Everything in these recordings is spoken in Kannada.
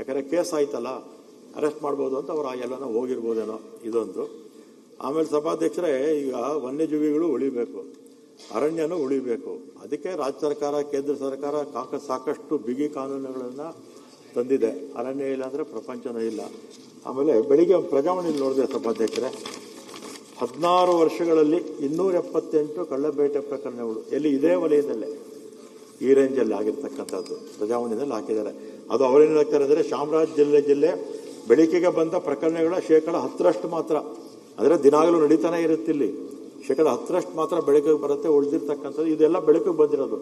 ಯಾಕಂದರೆ ಕೇಸ್ ಆಯ್ತಲ್ಲ, ಅರೆಸ್ಟ್ ಮಾಡ್ಬೋದು ಅಂತ ಅವ್ರು ಎಲ್ಲನೋ ಹೋಗಿರ್ಬೋದೇನೋ ಇದೊಂದು. ಆಮೇಲೆ ಸಭಾಧ್ಯಕ್ಷರೇ, ಈಗ ವನ್ಯಜೀವಿಗಳು ಉಳಿಬೇಕು, ಅರಣ್ಯನೂ ಉಳಿಬೇಕು. ಅದಕ್ಕೆ ರಾಜ್ಯ ಸರ್ಕಾರ, ಕೇಂದ್ರ ಸರ್ಕಾರ ಸಾಕಷ್ಟು ಬಿಗಿ ಕಾನೂನುಗಳನ್ನು ತಂದಿದೆ. ಅರಣ್ಯ ಇಲ್ಲ ಅಂದರೆ ಪ್ರಪಂಚನೂ ಇಲ್ಲ. ಆಮೇಲೆ ಬೆಳಿಗ್ಗೆ ಪ್ರಜಾವಾಣಿಯಲ್ಲಿ ನೋಡಿದೆ ಸಭಾಧ್ಯಕ್ಷರೇ, 16 ವರ್ಷಗಳಲ್ಲಿ 278 ಕಳ್ಳಬೇಟೆ ಪ್ರಕರಣಗಳು ಎಲ್ಲಿ ಇದೇ ವಲಯದಲ್ಲೇ ಈ ರೇಂಜಲ್ಲಿ ಆಗಿರ್ತಕ್ಕಂಥದ್ದು ಪ್ರಜಾವಾಣಿಯಲ್ಲಿ ಹಾಕಿದ್ದಾರೆ. ಅದು ಅವರೇನು ಹೇಳ್ತಾರೆ ಅಂದರೆ, ಚಾಮರಾಜ ಜಿಲ್ಲೆ ಬೆಳಕಿಗೆ ಬಂದ ಪ್ರಕರಣಗಳ 10% ಮಾತ್ರ, ಅಂದರೆ ದಿನಾಗಲೂ ನಡೀತಾನೆ ಇರುತ್ತಿಲ್ಲಿ, 10% ಮಾತ್ರ ಬೆಳಕಿಗೆ ಬರುತ್ತೆ. ಉಳಿದಿರ್ತಕ್ಕಂಥದ್ದು ಇದೆಲ್ಲ ಬೆಳಕಿಗೆ ಬಂದಿರೋದು,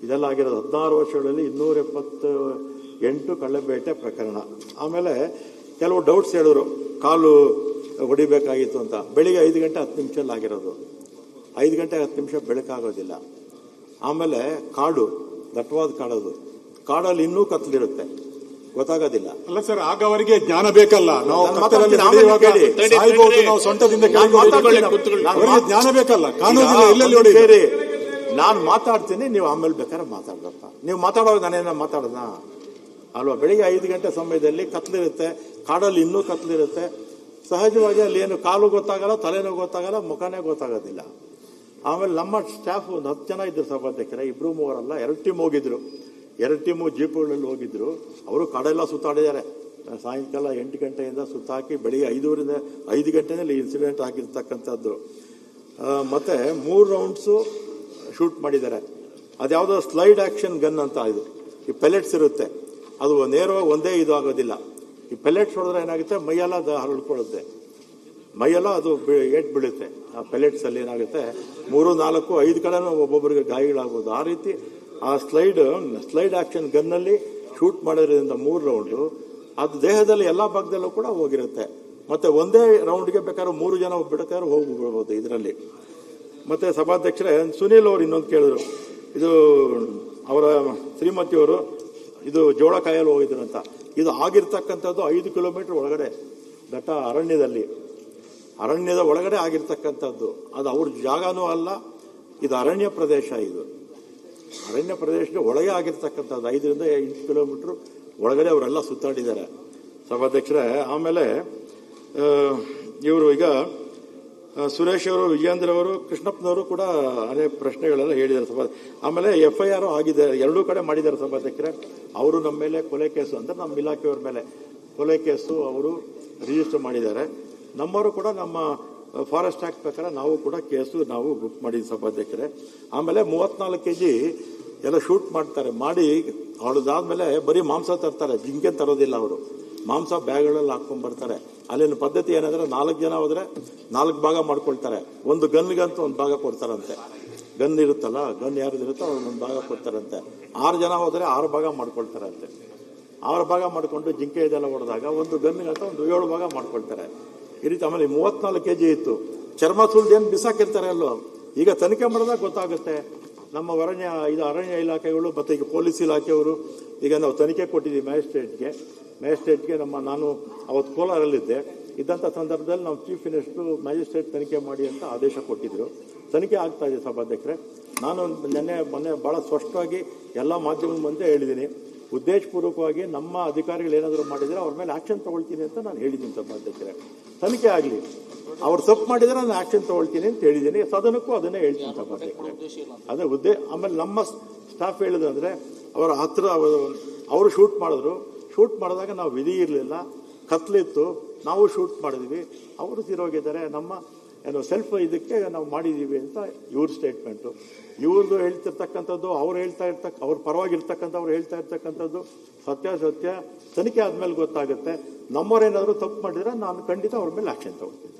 ಇದೆಲ್ಲ ಆಗಿರೋದು 16 ವರ್ಷಗಳಲ್ಲಿ 278 ಕಳ್ಳಬೇಟೆ ಪ್ರಕರಣ. ಆಮೇಲೆ ಕೆಲವು ಡೌಟ್ಸ್ ಹೇಳಿದ್ರು, ಕಾಲು ಹೊಡಿಬೇಕಾಗಿತ್ತು ಅಂತ. ಬೆಳಿಗ್ಗೆ 5 ಗಂಟೆ 10 ನಿಮಿಷದಲ್ಲಿ ಆಗಿರೋದು, 5 ಗಂಟೆ 10 ನಿಮಿಷ ಬೆಳಕಾಗೋದಿಲ್ಲ. ಆಮೇಲೆ ಕಾಡು, ದಟ್ಟವಾದ ಕಾಡೋದು, ಕಾಡಲ್ಲಿ ಇನ್ನೂ ಕತ್ಲಿರುತ್ತೆ, ಗೊತ್ತಾಗೋದಿಲ್ಲ. ಅಲ್ಲ ಸರ್, ಆಗ ಅವರಿಗೆ ಜ್ಞಾನ ಬೇಕಲ್ಲ. ನಾವು ಸೊಂಟದಿಂದ ಜ್ಞಾನ ಬೇಕಲ್ಲ, ಕಾನೂನು ಬೇರೆ. ನಾನು ಮಾತಾಡ್ತೀನಿ, ನೀವು ಆಮೇಲೆ ಬೇಕಾದ್ರೆ ಮಾತಾಡ್ಬೇಕ. ನೀವು ಮಾತಾಡೋದು ನಾನೇನ ಮಾತಾಡೋಣ ಅಲ್ವಾ? ಬೆಳಿಗ್ಗೆ 5 ಗಂಟೆ ಸಮಯದಲ್ಲಿ ಕತ್ಲಿರುತ್ತೆ, ಕಾಡಲ್ಲಿ ಇನ್ನೂ ಕತ್ಲಿರುತ್ತೆ. ಸಹಜವಾಗಿ ಅಲ್ಲಿ ಏನು ಕಾಲು ಗೊತ್ತಾಗಲ್ಲ, ತಲೆನೂ ಗೊತ್ತಾಗಲ್ಲ, ಮುಖನೇ ಗೊತ್ತಾಗೋದಿಲ್ಲ. ಆಮೇಲೆ ನಮ್ಮ ಸ್ಟಾಫ್ ಒಂದು 10 ಜನ ಇದ್ರು ಸಭಾಧ್ಯಕ್ಷರೇ, 2-3 ಅಲ್ಲ, 2 ಟೀಮ್ ಹೋಗಿದ್ರು. 2 ಟೀಮು ಜೀಪುಗಳಲ್ಲಿ ಹೋಗಿದ್ರು. ಅವರು ಕಾಡೆಲ್ಲ ಸುತ್ತಾಡಿದ್ದಾರೆ. ಸಾಯಂಕಾಲ 8 ಗಂಟೆಯಿಂದ ಸುತ್ತಾಕಿ ಬೆಳಿಗ್ಗೆ 5 ಗಂಟೆನಲ್ಲಿ ಇನ್ಸಿಡೆಂಟ್ ಆಗಿರ್ತಕ್ಕಂಥದ್ದು. ಮತ್ತೆ 3 ರೌಂಡ್ಸು ಶೂಟ್ ಮಾಡಿದ್ದಾರೆ. ಅದ್ಯಾವುದೋ ಸ್ಲೈಡ್ ಆಕ್ಷನ್ ಗನ್ ಅಂತ, ಇದು ಈ ಪೆಲೆಟ್ಸ್ ಇರುತ್ತೆ, ಅದು ನೇರವಾಗಿ ಒಂದೇ ಇದು ಆಗೋದಿಲ್ಲ. ಈ ಪೆಲೆಟ್ಸ್ ಹೊಡೆದ್ರೆ ಏನಾಗುತ್ತೆ, ಮೈಯೆಲ್ಲ ಅದು ಹರಡ್ಕೊಳ್ಳುತ್ತೆ, ಮೈಯೆಲ್ಲ ಅದು ಏಟ್ ಬೀಳುತ್ತೆ. ಆ ಪೆಲೆಟ್ಸ್ ಅಲ್ಲಿ ಏನಾಗುತ್ತೆ, 3, 4, 5 ಕಡೆನೂ ಒಬ್ಬೊಬ್ಬರಿಗೆ ಗಾಯಗಳಾಗ್ಬೋದು. ಆ ರೀತಿ ಆ ಸ್ಲೈಡ್ ಆಕ್ಷನ್ ಗನ್ನಲ್ಲಿ ಶೂಟ್ ಮಾಡೋದ್ರಿಂದ 3 ರೌಂಡು ಅದು ದೇಹದಲ್ಲಿ ಎಲ್ಲ ಭಾಗದಲ್ಲೂ ಕೂಡ ಹೋಗಿರುತ್ತೆ. ಮತ್ತೆ ಒಂದೇ ರೌಂಡ್ಗೆ ಬೇಕಾದ್ರೆ 3 ಜನ ಬಿಡಬೇಕಾದ್ರೆ ಹೋಗ್ಬಿಡ್ಬೋದು ಇದರಲ್ಲಿ. ಮತ್ತೆ ಸಭಾಧ್ಯಕ್ಷರೇ, ಸುನೀಲ್ ಅವರು ಇನ್ನೊಂದು ಕೇಳಿದ್ರು, ಇದು ಅವರ ಶ್ರೀಮತಿಯವರು ಇದು ಜೋಳ ಕಾಯಲು ಹೋಗಿದ್ರು ಅಂತ. ಇದು ಆಗಿರ್ತಕ್ಕಂಥದ್ದು 5 ಕಿಲೋಮೀಟರ್ ಒಳಗಡೆ ದಟ್ಟ ಅರಣ್ಯದ ಒಳಗಡೆ ಆಗಿರ್ತಕ್ಕಂಥದ್ದು. ಅದು ಅವ್ರ ಜಾಗನೂ ಅಲ್ಲ, ಇದು ಅರಣ್ಯ ಪ್ರದೇಶ. ಇದು ಅರಣ್ಯ ಪ್ರದೇಶದ ಒಳಗೆ ಆಗಿರ್ತಕ್ಕಂಥದ್ದು, 5ರಿಂದ 8 ಕಿಲೋಮೀಟರ್ ಒಳಗಡೆ ಅವರೆಲ್ಲ ಸುತ್ತಾಡಿದ್ದಾರೆ ಸಭಾಧ್ಯಕ್ಷರೇ. ಆಮೇಲೆ ಇವರು ಈಗ ಸುರೇಶ್ ಅವರು, ವಿಜೇಂದ್ರ ಅವರು, ಕೃಷ್ಣಪ್ಪನವರು ಕೂಡ ಅನೇಕ ಪ್ರಶ್ನೆಗಳೆಲ್ಲ ಹೇಳಿದ್ದಾರೆ ಆಮೇಲೆ FIR ಆಗಿದೆ, 2 ಕಡೆ ಮಾಡಿದ್ದಾರೆ ಸಭಾಧ್ಯಕ್ಷರೇ. ಅವರು ನಮ್ಮ ಮೇಲೆ ಕೊಲೆ ಕೇಸು ಅಂತ, ನಮ್ಮ ಇಲಾಖೆಯವ್ರ ಮೇಲೆ ಕೊಲೆ ಕೇಸು ಅವರು ರಿಜಿಸ್ಟರ್ ಮಾಡಿದ್ದಾರೆ. ನಮ್ಮವರು ಕೂಡ ನಮ್ಮ ಫಾರೆಸ್ಟ್ ಆಕ್ಟ್ ಪ್ರಕಾರ ನಾವು ಕೂಡ ಕೇಸು ನಾವು ಬುಕ್ ಮಾಡಿದ್ವಿ ಸಭಾಧ್ಯಕ್ಷರೇ. ಆಮೇಲೆ 34 kg ಎಲ್ಲ ಶೂಟ್ ಮಾಡ್ತಾರೆ, ಮಾಡಿ ಅವಳದಾದ್ಮೇಲೆ ಬರೀ ಮಾಂಸ ತರ್ತಾರೆ, ಜಿಂಕೆ ತರೋದಿಲ್ಲ ಅವರು. ಮಾಂಸ ಬ್ಯಾಗ್ಗಳಲ್ಲಿ ಹಾಕೊಂಡ್ಬರ್ತಾರೆ. ಅಲ್ಲಿನ ಪದ್ಧತಿ ಏನಂದ್ರೆ, 4 ಜನ ಹೋದ್ರೆ 4 ಭಾಗ ಮಾಡ್ಕೊಳ್ತಾರೆ. ಒಂದು ಗನ್ಗಂತೂ 1 ಭಾಗ ಕೊಡ್ತಾರಂತೆ. ಗನ್ ಇರುತ್ತಲ್ಲ, ಗನ್ ಯಾರ್ದಿರುತ್ತೋ ಅವ್ರು 1 ಭಾಗ ಕೊಡ್ತಾರಂತೆ. 6 ಜನ ಹೋದ್ರೆ 6 ಭಾಗ ಮಾಡ್ಕೊಳ್ತಾರಂತೆ. 6 ಭಾಗ ಮಾಡ್ಕೊಂಡು ಜಿಂಕೆ ಇದೆಲ್ಲ ಹೊಡೆದಾಗ ಒಂದು ಗನ್ಗಂತ ಒಂದು 7 ಭಾಗ ಮಾಡ್ಕೊಳ್ತಾರೆ. ಈ ರೀತಿ. ಆಮೇಲೆ 34 kg ಇತ್ತು. ಚರ್ಮ ಸುಲ್ದೇನು ಬಿಸಾಕಿರ್ತಾರೆ ಅಲ್ಲೋ. ಈಗ ತನಿಖೆ ಮಾಡಿದಾಗ ಗೊತ್ತಾಗುತ್ತೆ. ನಮ್ಮ ಅರಣ್ಯ ಇಲಾಖೆಗಳು ಮತ್ತೆ ಈಗ ಪೊಲೀಸ್ ಇಲಾಖೆಯವರು ಈಗ ನಾವು ತನಿಖೆ ಕೊಟ್ಟಿದ್ದೀವಿ ಮ್ಯಾಜಿಸ್ಟ್ರೇಟ್ಗೆ. ನಾನು ಅವತ್ತು ಕೋಲಾರಲ್ಲಿದ್ದೆ, ಇದ್ದಂಥ ಸಂದರ್ಭದಲ್ಲಿ ನಾವು ಚೀಫ್ ಮಿನಿಸ್ಟರ್ ಮ್ಯಾಜಿಸ್ಟ್ರೇಟ್ ತನಿಖೆ ಮಾಡಿ ಅಂತ ಆದೇಶ ಕೊಟ್ಟಿದ್ರು. ತನಿಖೆ ಆಗ್ತಾ ಇದೆ ಸಭಾಧ್ಯಕ್ಷರೇ. ನಾನು ಮೊನ್ನೆ ಬಹಳ ಸ್ಪಷ್ಟವಾಗಿ ಎಲ್ಲ ಮಾಧ್ಯಮದ ಮುಂದೆ ಹೇಳಿದ್ದೀನಿ, ಉದ್ದೇಶಪೂರ್ವಕವಾಗಿ ನಮ್ಮ ಅಧಿಕಾರಿಗಳು ಏನಾದರೂ ಮಾಡಿದರೆ ಅವ್ರ ಮೇಲೆ ಆಕ್ಷನ್ ತಗೊಳ್ತೀನಿ ಅಂತ ನಾನು ಹೇಳಿದ್ದೀನಿ ಸಭಾಧ್ಯಕ್ಷರೇ. ತನಿಖೆ ಆಗಲಿ, ಅವ್ರು ತಪ್ಪು ಮಾಡಿದರೆ ನಾನು ಆಕ್ಷನ್ ತಗೊಳ್ತೀನಿ ಅಂತ ಹೇಳಿದ್ದೀನಿ. ಸದನಕ್ಕೂ ಅದನ್ನೇ ಹೇಳ್ತೀನಿ ಸಭಾಧ್ಯಕ್ಷರೇ. ಅದೇ ಆಮೇಲೆ ನಮ್ಮ ಸ್ಟಾಫ್ ಹೇಳಿದಂದ್ರೆ, ಅವರ ಹತ್ರ ಅವರು ಶೂಟ್ ಮಾಡಿದ್ರು. ಶೂಟ್ ಮಾಡಿದಾಗ ನಾವು ವಿಧಿ ಇರಲಿಲ್ಲ, ಕತ್ಲಿತ್ತು, ನಾವು ಶೂಟ್ ಮಾಡಿದ್ವಿ. ಅವರು ತಿರೋಗಿದ್ದಾರೆ. ನಮ್ಮ ಸೆಲ್ಫ್ ಇದಕ್ಕೆ ನಾವು ಮಾಡಿದ್ದೀವಿ ಅಂತ ಇವ್ರ ಸ್ಟೇಟ್ಮೆಂಟು. ಇವ್ರದ್ದು ಹೇಳ್ತಿರ್ತಕ್ಕಂಥದ್ದು, ಅವ್ರ ಪರವಾಗಿರ್ತಕ್ಕಂಥವ್ರು ಹೇಳ್ತಾ ಇರ್ತಕ್ಕಂಥದ್ದು ಸತ್ಯ ತನಿಖೆ ಆದ್ಮೇಲೆ ಗೊತ್ತಾಗುತ್ತೆ. ನಮ್ಮವ್ರೇನಾದರೂ ತಪ್ಪು ಮಾಡಿದ್ರೆ ನಾನು ಖಂಡಿತ ಅವ್ರ ಮೇಲೆ ಆಕ್ಷನ್ ತಗೊಳ್ತೀನಿ.